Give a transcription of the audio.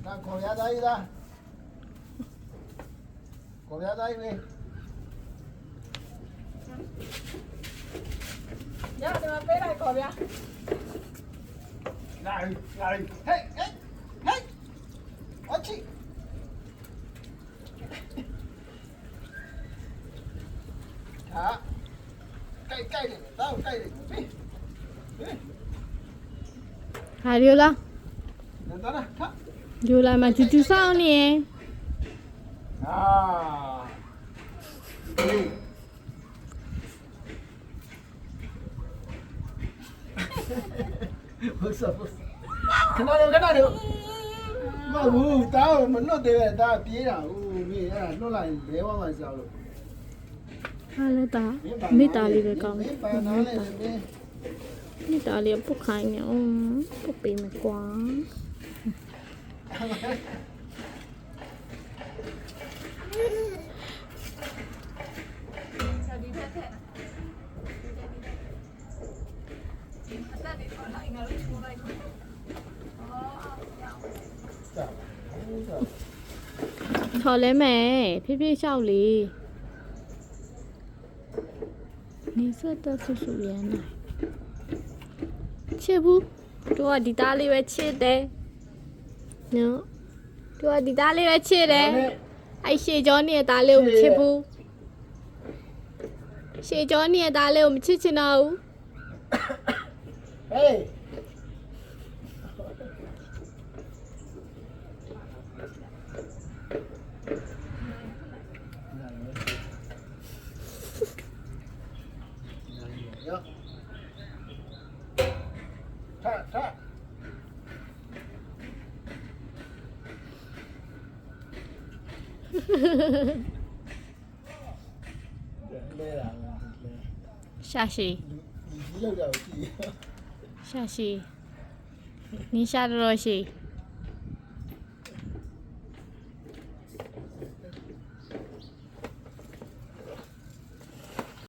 那烤鸭仔啦，烤鸭仔没？呀，你们背来烤边。来，嘿，我去。啊，盖的，到盖的，别，ဟာဒီလား 那当然，看。 ဒီလာမှာကျူးကျူးဆောင်နေ 啊，对。不是，看到了，我打我们弄对了，打别人，没啊，弄来别往外烧了。 ဟာလဲတာမိသားလေးပဲကောင်းတယ် 没办哪来的没？ မိသားလေးပုတ်ခိုင်းနေအောင်ပုတ်ပေးမယ်ကွာ 小弟太太。那你说哪应该出来？哦，这样， ချော်လဲမယ်ဖြည်းဖြည်းလျှောက်လေနေစတော့ဆူဆူရမ်းနိုင်ချစ်ဘူးတို့ကဒီသားလေးပဲချစ်တယ်နော်တို့ကဒီသားလေးပဲချစ်တယ်အဲ့ရှေကျော်နေတဲ့သားလေးကိုမချစ်ဘူးရှေကျော်နေတဲ့သားလေးကိုမချစ်ချင်တော့ဘူး 哎。 看，累了， ရှာရှည် 你လောက်တော့ကြည့် ရှာရှည်နင်းရှာတော့ရှည်